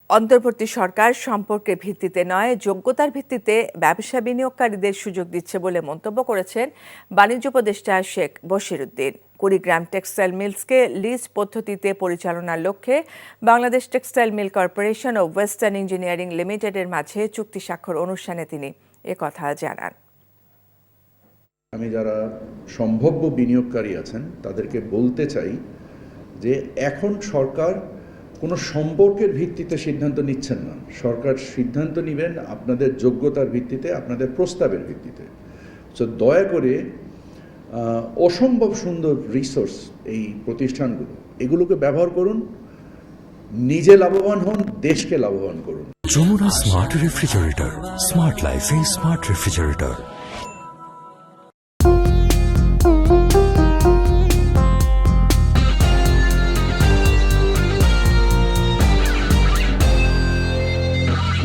অন্তর্বর্তী সরকার সম্পর্কের ভিত্তিতে নয়, যোগ্যতার ভিত্তিতে ব্যবসা বিনিয়োগকারীদের সুযোগ দিচ্ছে বলে মন্তব্য করেছেন বাণিজ্য উপদেষ্টা শেখ বশিরউদ্দিন। কুড়িগ্রাম টেক্সটাইল মিলসকে লিজ পদ্ধতিতে পরিচালনার লক্ষ্যে বাংলাদেশ টেক্সটাইল মিল কর্পোরেশন ও ওয়েস্টার্ন ইঞ্জিনিয়ারিং লিমিটেডের মাঝে চুক্তি স্বাক্ষর অনুষ্ঠানে তিনি একথা জানান। আমি যারা সম্ভাব্য বিনিয়োগকারী আছেন তাদেরকে বলতে চাই যে এখন সরকার কোনো সম্পর্কের ভিত্তিতে সিদ্ধান্ত নিচ্ছেন না। সরকার সিদ্ধান্ত নেবেন আপনাদের যোগ্যতার ভিত্তিতে, আপনাদের প্রস্তাবের ভিত্তিতে। সো দয়া করে অসম্ভব সুন্দর রিসোর্স এই প্রতিষ্ঠানগুলো, এগুলোকে ব্যবহার করুন, নিজে লাভবান হন, দেশকে লাভবান করুন। যমুনা স্মার্ট রেফ্রিজারেটর, স্মার্ট লাইফে স্মার্ট রেফ্রিজারেটর।